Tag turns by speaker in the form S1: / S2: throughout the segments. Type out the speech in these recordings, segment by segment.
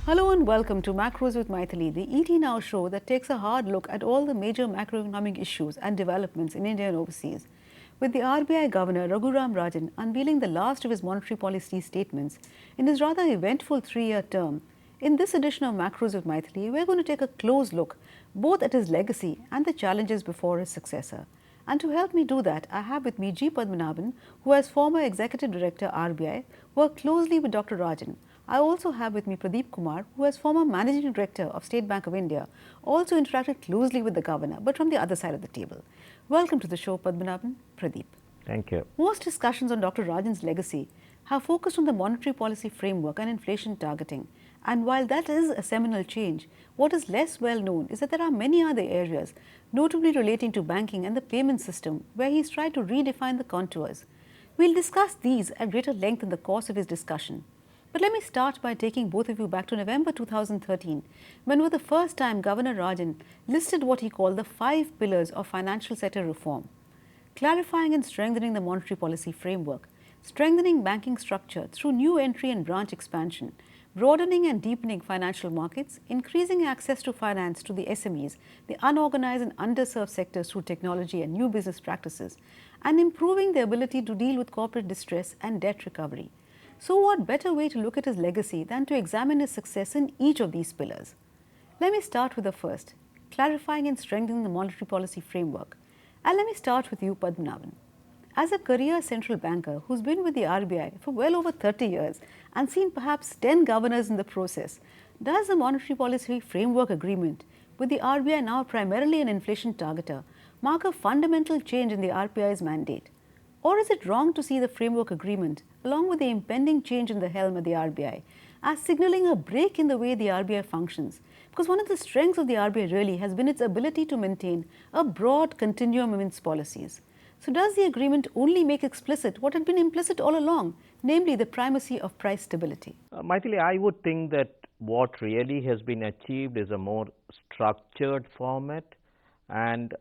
S1: Hello and welcome to Macros with Mythili, the ET Now show that takes a hard look at all the major macroeconomic issues and developments in India and overseas. With the RBI Governor Raghuram Rajan unveiling the last of his monetary policy statements in his rather eventful 3-year term, in this edition of Macros with Mythili, we're going to take a close look both at his legacy and the challenges before his successor. And to help me do that, I have with me G Padmanabhan, who as former Executive Director RBI worked closely with Dr. Rajan. I also have with me Pradeep Kumar, who as former Managing Director of State Bank of India also interacted closely with the Governor, but from the other side of the table. Welcome to the show, Padmanabhan. Pradeep.
S2: Thank you.
S1: Most discussions on Dr. Rajan's legacy have focused on the monetary policy framework and inflation targeting. And while that is a seminal change, what is less well known is that there are many other areas, notably relating to banking and the payment system, where he's tried to redefine the contours. We'll discuss these at greater length in the course of his discussion. But let me start by taking both of you back to November 2013, when for the first time Governor Rajan listed what he called the 5 pillars of financial sector reform: clarifying and strengthening the monetary policy framework, strengthening banking structure through new entry and branch expansion, broadening and deepening financial markets, increasing access to finance to the SMEs, the unorganized and underserved sectors through technology and new business practices, and improving the ability to deal with corporate distress and debt recovery. So what better way to look at his legacy than to examine his success in each of these pillars? Let me start with the first, clarifying and strengthening the monetary policy framework. And let me start with you, Padmanabhan. As a career central banker who's been with the RBI for well over 30 years and seen perhaps 10 governors in the process, does the monetary policy framework agreement, with the RBI now primarily an inflation targeter, mark a fundamental change in the RBI's mandate? Or is it wrong to see the framework agreement, along with the impending change in the helm at the RBI, as signalling a break in the way the RBI functions? Because one of the strengths of the RBI really has been its ability to maintain a broad continuum in its policies. So does the agreement only make explicit what had been implicit all along, namely the primacy of price stability?
S2: Mythili, I would think that what really has been achieved is a more structured format, and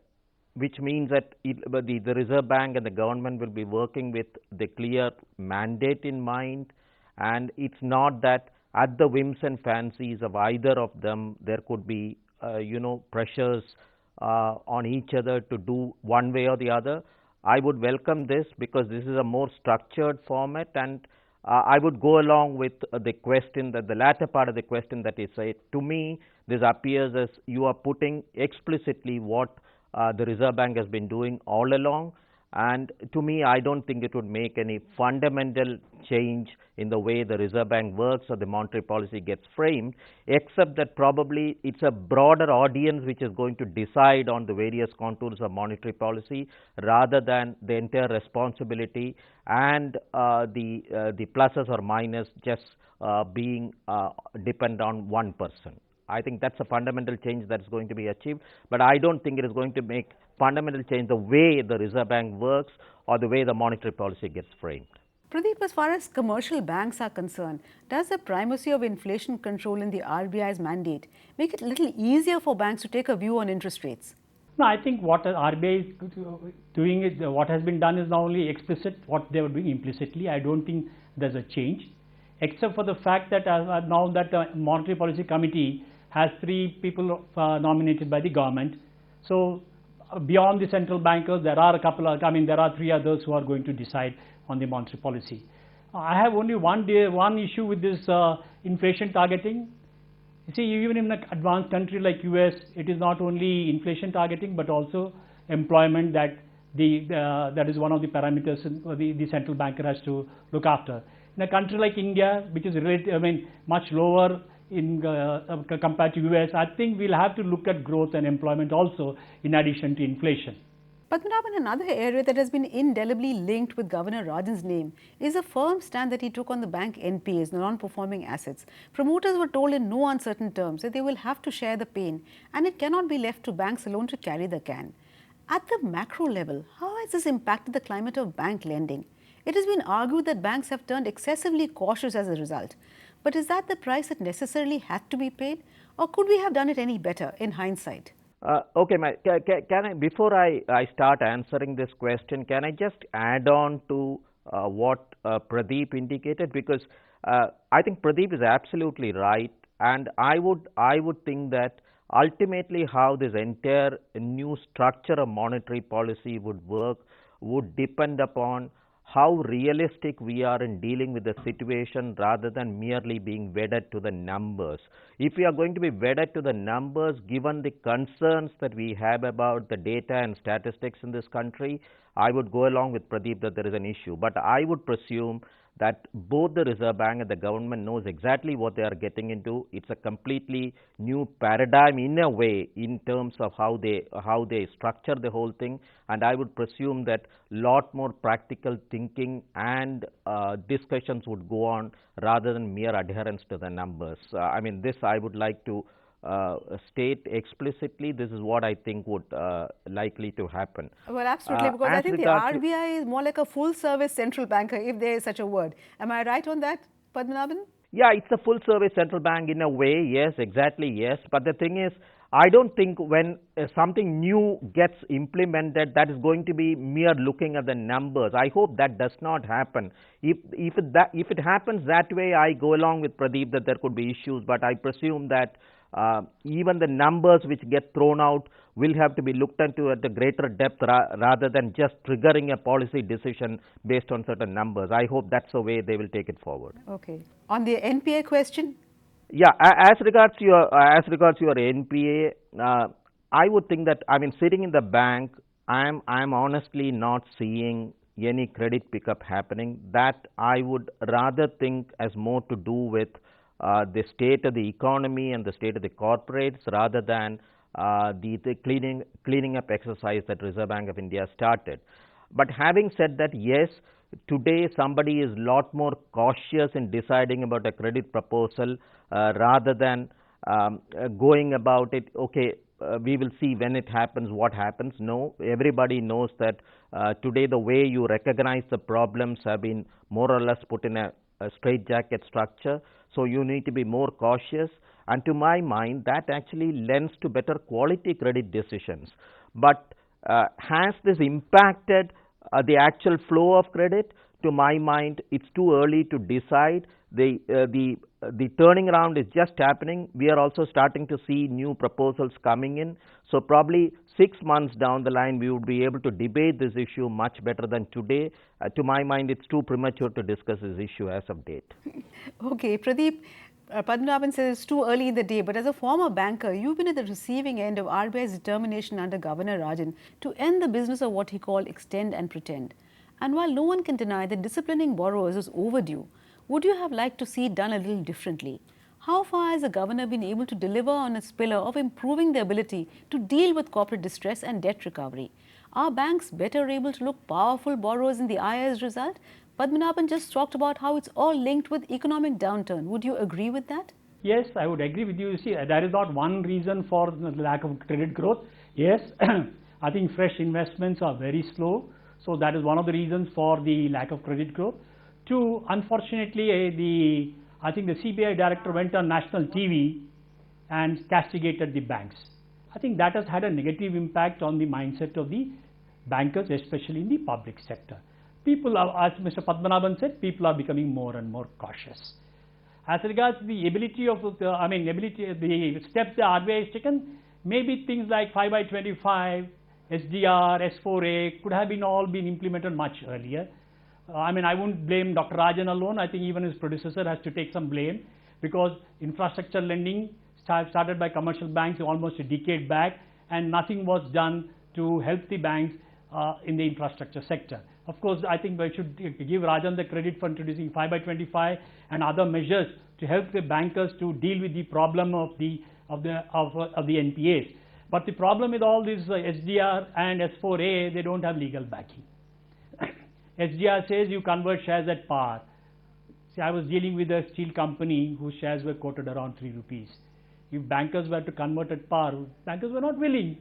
S2: which means that the Reserve Bank and the government will be working with the clear mandate in mind, and it's not that at the whims and fancies of either of them there could be pressures on each other to do one way or the other. I would welcome this because this is a more structured format, and I would go along with the question, that the latter part of the question that is said. To me, this appears as you are putting explicitly what the Reserve Bank has been doing all along, and to me I don't think it would make any fundamental change in the way the Reserve Bank works or the monetary policy gets framed, except that probably it's a broader audience which is going to decide on the various contours of monetary policy rather than the entire responsibility and the pluses or minus just being dependent on one person. I think that's a fundamental change that's going to be achieved, but I don't think it is going to make fundamental change the way the Reserve Bank works or the way the monetary policy gets framed.
S1: Pradeep, as far as commercial banks are concerned, does the primacy of inflation control in the RBI's mandate make it a little easier for banks to take a view on interest rates?
S3: No, I think what RBI is doing is what has been done is not only explicit, what they were doing implicitly. I don't think there's a change, except for the fact that now that the Monetary Policy Committee has 3 people nominated by the government. So beyond the central bankers, there are there are 3 others who are going to decide on the monetary policy. I have only one issue with this inflation targeting. You see, even in an advanced country like US, it is not only inflation targeting but also employment that is one of the parameters the central banker has to look after. In a country like India, which is much lower compared to US, I think we'll have to look at growth and employment also in addition to inflation.
S1: Padmanabhan, another area that has been indelibly linked with Governor Rajan's name is a firm stand that he took on the bank NPAs, the non-performing assets. Promoters were told in no uncertain terms that they will have to share the pain and it cannot be left to banks alone to carry the can. At the macro level, how has this impacted the climate of bank lending? It has been argued that banks have turned excessively cautious as a result. But is that the price that necessarily had to be paid, or could we have done it any better in hindsight?
S2: Okay, can I, before I start answering this question, can I just add on to what Pradeep indicated? Because I think Pradeep is absolutely right and I would think that ultimately how this entire new structure of monetary policy would work would depend upon how realistic we are in dealing with the situation rather than merely being wedded to the numbers. If we are going to be wedded to the numbers, given the concerns that we have about the data and statistics in this country, I would go along with Pradeep that there is an issue. But I would presume that both the Reserve Bank and the government knows exactly what they are getting into. It's a completely new paradigm in a way in terms of how they structure the whole thing, and I would presume that lot more practical thinking and discussions would go on rather than mere adherence to the numbers. I mean, this I would like to state explicitly. This is what I think would likely to happen.
S1: Well, absolutely, because I think the RBI is more like a full-service central banker, if there is such a word. Am I right on that, Padmanabhan?
S2: Yeah, it's a full-service central bank in a way, yes, exactly, yes. But the thing is, I don't think when something new gets implemented, that is going to be mere looking at the numbers. I hope that does not happen. If it happens that way, I go along with Pradeep that there could be issues, but I presume that even the numbers which get thrown out will have to be looked into at a greater depth rather than just triggering a policy decision based on certain numbers. I hope that's the way they will take it forward.
S1: Okay. On the NPA question?
S2: Yeah, as regards your NPA, I would think that, I mean, sitting in the bank, I'm honestly not seeing any credit pickup happening. That I would rather think as more to do with the state of the economy and the state of the corporates rather than the cleaning up exercise that Reserve Bank of India started. But having said that, yes, today somebody is a lot more cautious in deciding about a credit proposal rather than going about it, okay, we will see when it happens, what happens. No, everybody knows that today the way you recognize the problems have been more or less put in a straitjacket structure, so you need to be more cautious, and to my mind that actually lends to better quality credit decisions. But has this impacted the actual flow of credit? To my mind, it's too early to decide. The turning around is just happening. We are also starting to see new proposals coming in. So probably 6 months down the line, we would be able to debate this issue much better than today. To my mind, it's too premature to discuss this issue as of date.
S1: Okay, Pradeep, Padmanabhan says it's too early in the day, but as a former banker, you've been at the receiving end of RBI's determination under Governor Rajan to end the business of what he called extend and pretend. And while no one can deny that disciplining borrowers is overdue, would you have liked to see it done a little differently? How far has the governor been able to deliver on its pillar of improving the ability to deal with corporate distress and debt recovery? Are banks better able to look powerful borrowers in the eye as a result? Padmanabhan just talked about how it's all linked with economic downturn. Would you agree with that?
S3: Yes, I would agree with you. You see, there is not one reason for the lack of credit growth. Yes, I think fresh investments are very slow. So that is one of the reasons for the lack of credit growth. Two, unfortunately, I think the CBI director went on national TV and castigated the banks. I think that has had a negative impact on the mindset of the bankers, especially in the public sector. People are, as Mr. Padmanabhan said, people are becoming more and more cautious. As regards the ability of the steps the RBI has taken, maybe things like 5/25, SDR, S4A could have all been implemented much earlier. I wouldn't blame Dr. Rajan alone. I think even his predecessor has to take some blame, because infrastructure lending started by commercial banks almost a decade back, and nothing was done to help the banks in the infrastructure sector. Of course, I think we should give Rajan the credit for introducing 5/25 and other measures to help the bankers to deal with the problem of the NPAs. But the problem with all these SDR and S4A, they don't have legal backing. SDR says you convert shares at par. See, I was dealing with a steel company whose shares were quoted around 3 rupees. If bankers were to convert at par, bankers were not willing.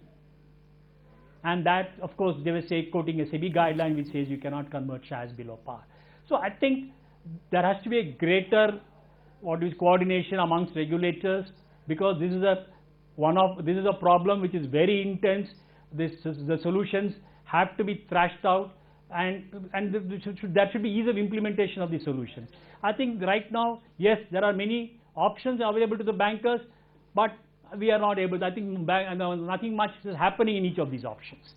S3: And that, of course, they were quoting a SEBI guideline which says you cannot convert shares below par. So I think there has to be a greater coordination amongst regulators, because this is a problem which is very intense. The solutions have to be thrashed out, and there should be ease of implementation of the solutions. I think right now, yes, there are many options available to the bankers, but we are not able to. I think nothing much is happening in each of these options.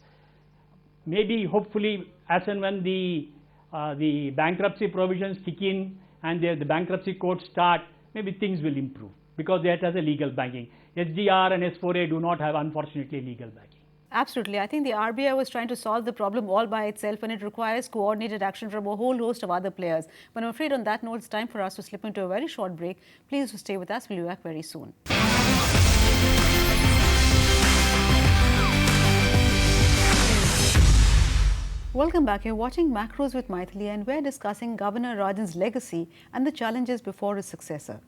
S3: Maybe, hopefully, as and when the bankruptcy provisions kick in and the bankruptcy courts start, maybe things will improve, because that has a legal banking. SDR and S4A do not have, unfortunately, legal banking.
S1: Absolutely. I think the RBI was trying to solve the problem all by itself, and it requires coordinated action from a whole host of other players. But I'm afraid on that note, it's time for us to slip into a very short break. Please stay with us. We'll be back very soon. Welcome back. You're watching Macros with Mythili, and we're discussing Governor Rajan's legacy and the challenges before his successor.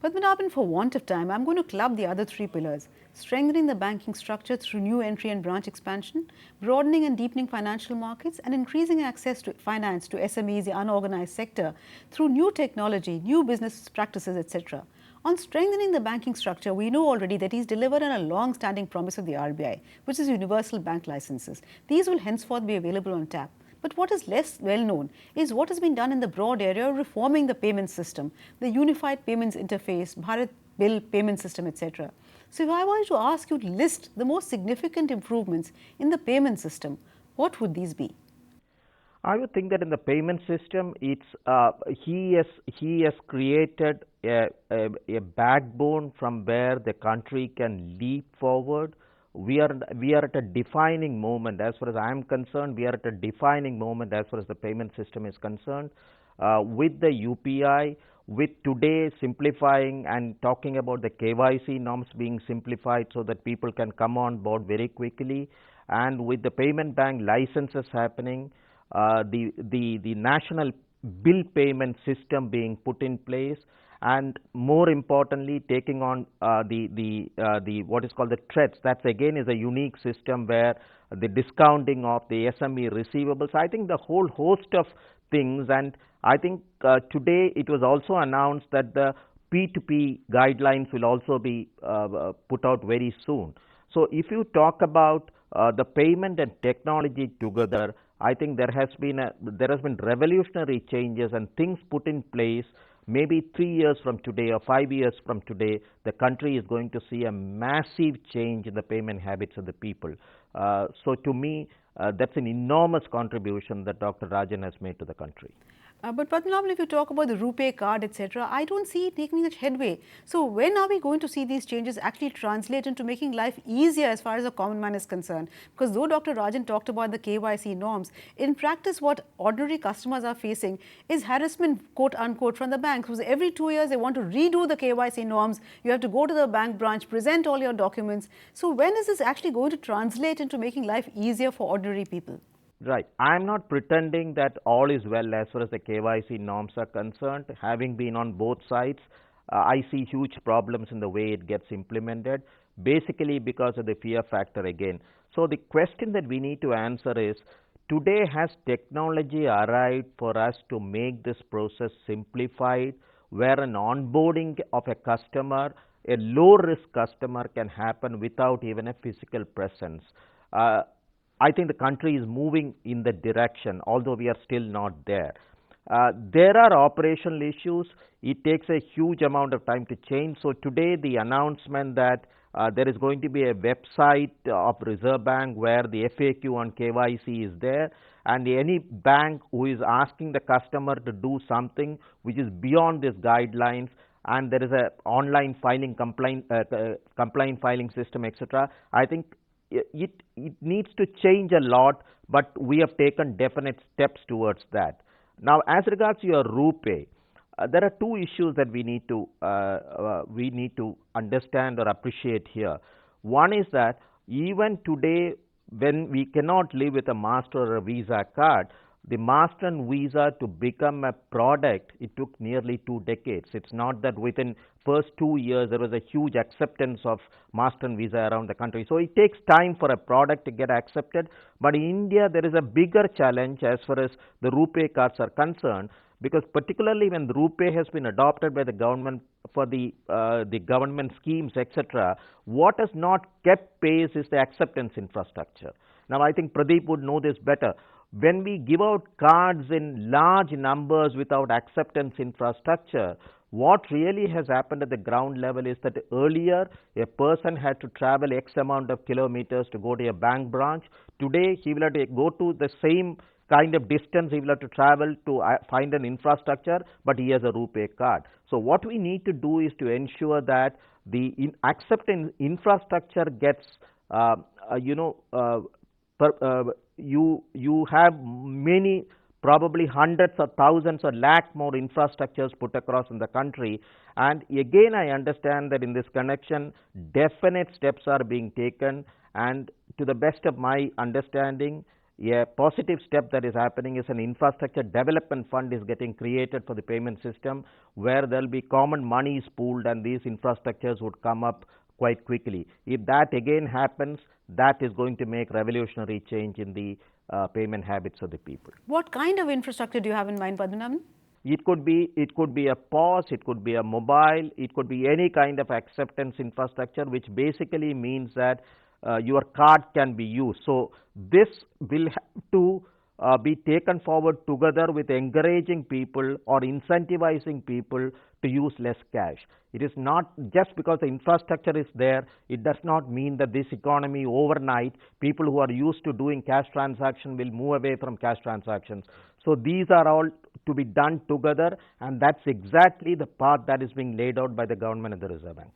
S1: Padmanabhan, for want of time, I'm going to club the other three pillars: strengthening the banking structure through new entry and branch expansion, broadening and deepening financial markets, and increasing access to finance to SMEs, the unorganized sector, through new technology, new business practices, etc. On strengthening the banking structure, we know already that he's delivered on a long-standing promise of the RBI, which is universal bank licenses. These will henceforth be available on tap. But what is less well known is what has been done in the broad area of reforming the payment system, the unified payments interface, Bharat Bill payment system, etc. So if I wanted to ask you to list the most significant improvements in the payment system, what would these be?
S2: I would think that in the payment system, it's he has created a backbone from where the country can leap forward. We are at a defining moment. As far as I am concerned, we are at a defining moment as far as the payment system is concerned. With the UPI, with today simplifying and talking about the KYC norms being simplified so that people can come on board very quickly, and with the payment bank licenses happening, the national bill payment system being put in place, and more importantly, taking on the what is called the threats. That's again is a unique system where the discounting of the SME receivables. I think the whole host of things, and I think today it was also announced that the P2P guidelines will also be put out very soon. So if you talk about the payment and technology together, I think there has been revolutionary changes and things put in place. Maybe 3 years from today or 5 years from today, the country is going to see a massive change in the payment habits of the people. So to me, that's an enormous contribution that Dr. Rajan has made to the country.
S1: But Padmanabhan, if you talk about the RuPay card, etc., I don't see it taking much headway. So when are we going to see these changes actually translate into making life easier as far as a common man is concerned? Because though Dr. Rajan talked about the KYC norms, in practice what ordinary customers are facing is harassment, quote unquote, from the banks. Because every 2 years they want to redo the KYC norms. You have to go to the bank branch, present all your documents. So when is this actually going to translate into making life easier for ordinary people?
S2: Right. I am not pretending that all is well as far as the KYC norms are concerned. Having been on both sides, I see huge problems in the way it gets implemented, basically because of the fear factor again. So the question that we need to answer is, today has technology arrived for us to make this process simplified, where an onboarding of a customer, a low-risk customer, can happen without even a physical presence. I think the country is moving in that direction, although we are still not there. There are operational issues. It takes a huge amount of time to change. So today the announcement that there is going to be a website of Reserve Bank where the FAQ on KYC is there, and any bank who is asking the customer to do something which is beyond these guidelines, and there is a online filing complaint filing system, etc. I think it needs to change a lot, but we have taken definite steps towards that. Now, as regards to your RuPay, there are two issues that we need to understand or appreciate here. One is that even today, when we cannot live with a Master or a Visa card, the Master and Visa to become a product, it took nearly 2 decades. It's not that within first 2 years there was a huge acceptance of Master and Visa around the country. So it takes time for a product to get accepted. But in India, there is a bigger challenge as far as the RuPay cards are concerned, because particularly when the RuPay has been adopted by the government for the government schemes, etc., what has not kept pace is the acceptance infrastructure. Now, I think Pradeep would know this better. When we give out cards in large numbers without acceptance infrastructure, What really has happened at the ground level is that earlier a person had to travel X amount of kilometers to go to a bank branch. Today he will have to go to the same kind of distance, he will have to travel to find an infrastructure, but he has a RuPay card. So what we need to do is to ensure that the acceptance infrastructure gets you have many, probably hundreds or thousands or lakh more infrastructures put across in the country. And again, I understand that in this connection definite steps are being taken, and to the best of my understanding, a positive step that is happening is an infrastructure development fund is getting created for the payment system, where there will be common monies pooled and these infrastructures would come up quite quickly. If that again happens, that is going to make revolutionary change in the payment habits of the people.
S1: What kind of infrastructure do you have in mind, Padmanabhan?
S2: It could be a POS, it could be a mobile, it could be any kind of acceptance infrastructure, which basically means that your card can be used. So this will have to be taken forward together with encouraging people or incentivizing people to use less cash. It is not just because the infrastructure is there, it does not mean that this economy overnight, people who are used to doing cash transaction will move away from cash transactions. So these are all to be done together, and that's exactly the path that is being laid out by the government and the Reserve Bank.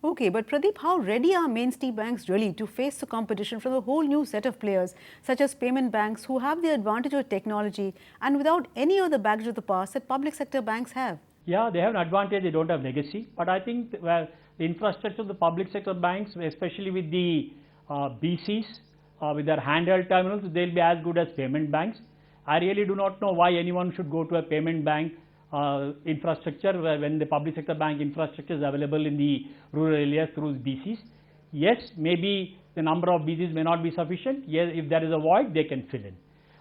S1: Okay, but Pradeep, how ready are mainstay banks really to face the competition from a whole new set of players, such as payment banks, who have the advantage of technology and without any of the baggage of the past that public sector banks have?
S3: Yeah, they have an advantage, they don't have legacy. But I think the infrastructure of the public sector banks, especially with the BCs, with their handheld terminals, they'll be as good as payment banks. I really do not know why anyone should go to a payment bank infrastructure when the public sector bank infrastructure is available in the rural areas through BCs. Yes, maybe the number of BCs may not be sufficient. Yes, if there is a void, they can fill in.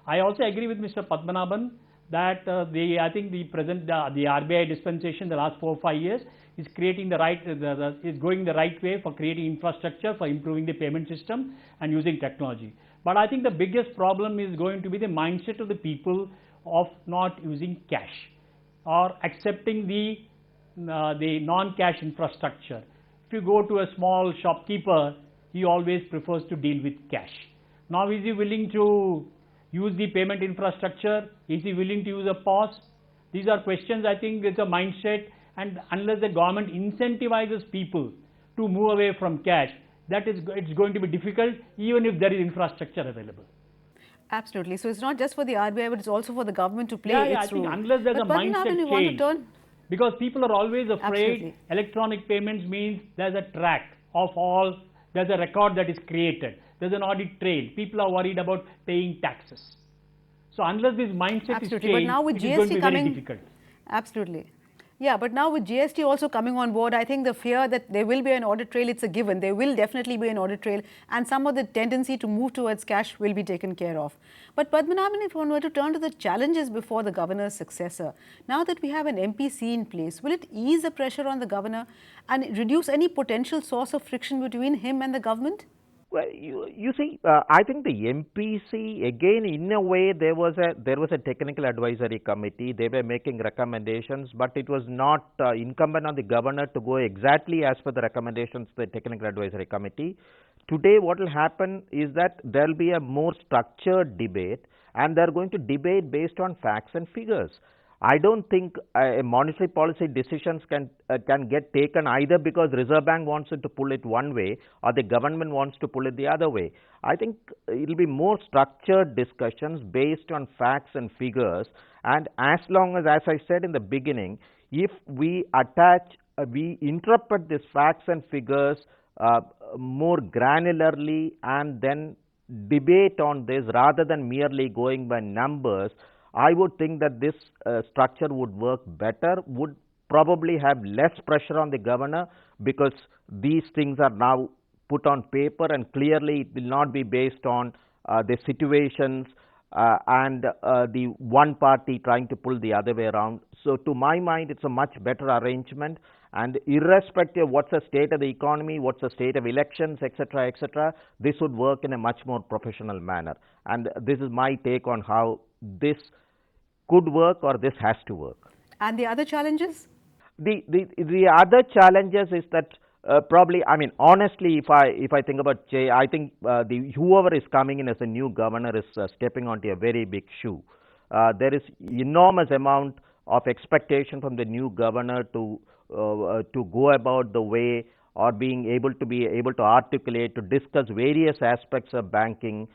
S3: I also agree with Mr. Padmanabhan that I think the RBI dispensation the last 4 or 5 years is creating is going the right way for creating infrastructure for improving the payment system and using technology. But I think the biggest problem is going to be the mindset of the people of not using cash or accepting the non-cash infrastructure. If you go to a small shopkeeper, he always prefers to deal with cash. Now, is he willing to use the payment infrastructure? Is he willing to use a POS? These are questions. I think it's a mindset, and unless the government incentivizes people to move away from cash, it's going to be difficult, even if there is infrastructure available.
S1: Absolutely. So it's not just for the RBI, but it's also for the government to play its role.
S3: I think unless there's a mindset change, because people are always afraid. Electronic payments means there's a track of all, there's a record that is created, there's an audit trail. People are worried about paying taxes. So unless this mindset is changed,
S1: but now with
S3: it
S1: GST
S3: is going to be
S1: coming,
S3: very difficult.
S1: Absolutely. Yeah, but now with GST also coming on board, I think the fear that there will be an audit trail, it's a given. There will definitely be an audit trail, and some of the tendency to move towards cash will be taken care of. But Padmanabhan, if one were to turn to the challenges before the governor's successor, now that we have an MPC in place, will it ease the pressure on the governor and reduce any potential source of friction between him and the government?
S2: Well, you see, I think the MPC, again, in a way, there was a technical advisory committee. They were making recommendations, but it was not incumbent on the governor to go exactly as per the recommendations of the technical advisory committee. Today, what will happen is that there will be a more structured debate, and they are going to debate based on facts and figures. I don't think monetary policy decisions can get taken either because Reserve Bank wants it to pull it one way or the government wants to pull it the other way. I think it will be more structured discussions based on facts and figures, and as long as I said in the beginning, if we interpret these facts and figures more granularly and then debate on this rather than merely going by numbers, I would think that this structure would work better, would probably have less pressure on the governor, because these things are now put on paper and clearly it will not be based on the situations and the one party trying to pull the other way around. So to my mind, it's a much better arrangement, and irrespective of what's the state of the economy, what's the state of elections, etc., this would work in a much more professional manner. And this is my take on how this could work or this has to work.
S1: And the other challenges?
S2: The other challenges is that probably, I mean, honestly, if I think about Jay, I think whoever is coming in as a new governor is stepping onto a very big shoe. There is enormous amount of expectation from the new governor to go about the way, or be able to articulate, to discuss various aspects of banking,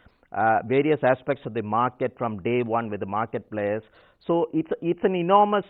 S2: various aspects of the market from day one with the market players. So it's an enormous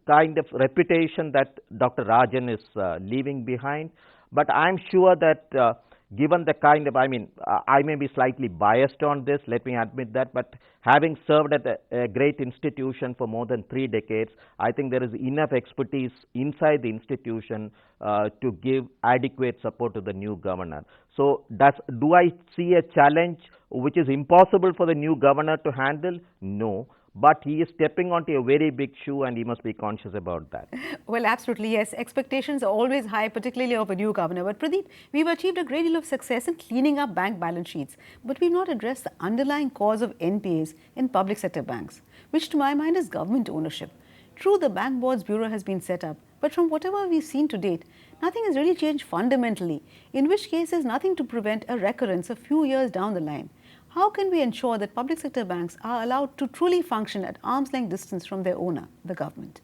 S2: kind of reputation that Dr. Rajan is leaving behind. But I'm sure that given the kind of, I mean, I may be slightly biased on this, let me admit that, but having served at a great institution for more than 3 decades, I think there is enough expertise inside the institution to give adequate support to the new governor. So do I see a challenge which is impossible for the new governor to handle? No. But he is stepping onto a very big shoe, and he must be conscious about that.
S1: Well, absolutely, yes. Expectations are always high, particularly of a new governor. But Pradeep, we've achieved a great deal of success in cleaning up bank balance sheets, but we've not addressed the underlying cause of NPAs in public sector banks, which to my mind is government ownership. True, the Bank Boards Bureau has been set up, but from whatever we've seen to date, nothing has really changed fundamentally, in which case there's nothing to prevent a recurrence a few years down the line. How can we ensure that public sector banks are allowed to truly function at arm's length distance from their owner, the government?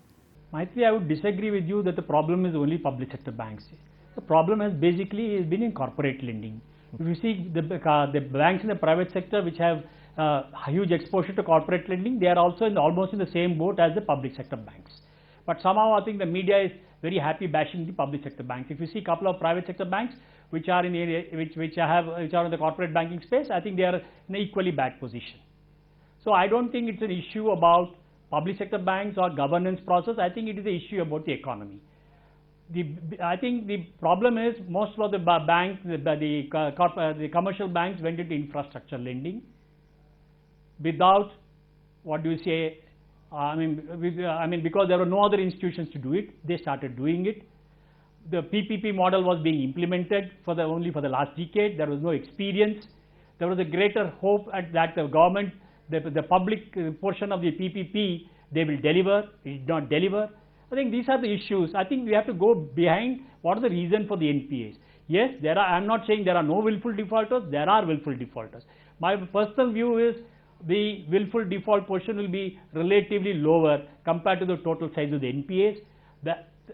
S3: Mythili, I would disagree with you that the problem is only public sector banks. The problem has basically been in corporate lending. If you see the banks in the private sector which have huge exposure to corporate lending, they are also almost in the same boat as the public sector banks. But somehow I think the media is very happy bashing the public sector banks. If you see a couple of private sector banks which are in the corporate banking space, I think they are in an equally bad position. So I don't think it's an issue about public sector banks or governance process. I think it is an issue about the economy. I think the problem is most of the banks, the commercial banks went into infrastructure lending without, what do you say, I mean because there were no other institutions to do it, they started doing it. The PPP model was being implemented only for the last decade. There was no experience. There was a greater hope that the government, the public portion of the PPP, they will deliver. It did not deliver. I think these are the issues. I think we have to go behind what is the reason for the NPAs. Yes, I am not saying there are no willful defaulters. There are willful defaulters. My personal view is the willful default portion will be relatively lower compared to the total size of the NPAs.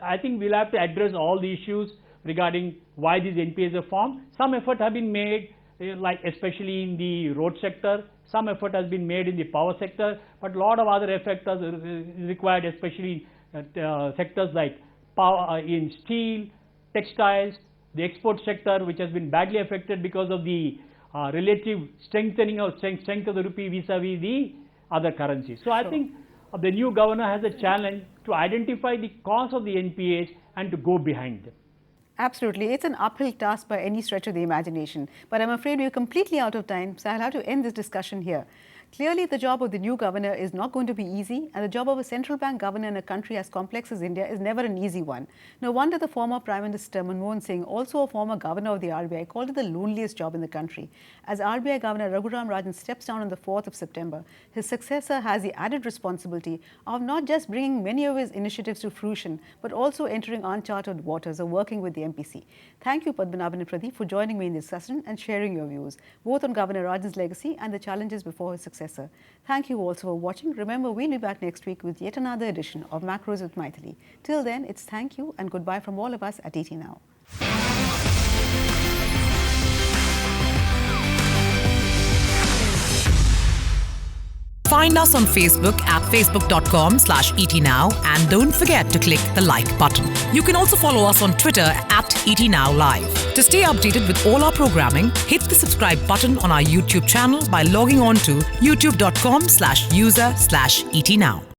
S3: I think we'll have to address all the issues regarding why these NPAs are formed. Some effort have been made, like especially in the road sector. Some effort has been made in the power sector, but a lot of other effort is required, especially sectors like power, in steel, textiles, the export sector, which has been badly affected because of the relative strengthening of strength of the rupee vis-a-vis the other currencies. So I think the new governor has a challenge to identify the cause of the NPAs and to go behind them.
S1: Absolutely. It's an uphill task by any stretch of the imagination. But I'm afraid we're completely out of time, so I'll have to end this discussion here. Clearly, the job of the new governor is not going to be easy, and the job of a central bank governor in a country as complex as India is never an easy one. No wonder the former Prime Minister Manmohan Singh, also a former governor of the RBI, called it the loneliest job in the country. As RBI Governor Raghuram Rajan steps down on the 4th of September, his successor has the added responsibility of not just bringing many of his initiatives to fruition, but also entering uncharted waters or working with the MPC. Thank you, Padmanabhan and Pradeep, for joining me in this session and sharing your views, both on Governor Rajan's legacy and the challenges before his successor. Thank you also for watching. Remember, we'll be back next week with yet another edition of Macros with Mythili. Till then, it's thank you and goodbye from all of us at ET Now.
S4: Find us on Facebook at facebook.com/etnow and don't forget to click the like button. You can also follow us on Twitter at @etnowlive. To stay updated with all our programming, hit the subscribe button on our YouTube channel by logging on to youtube.com/user/etnow.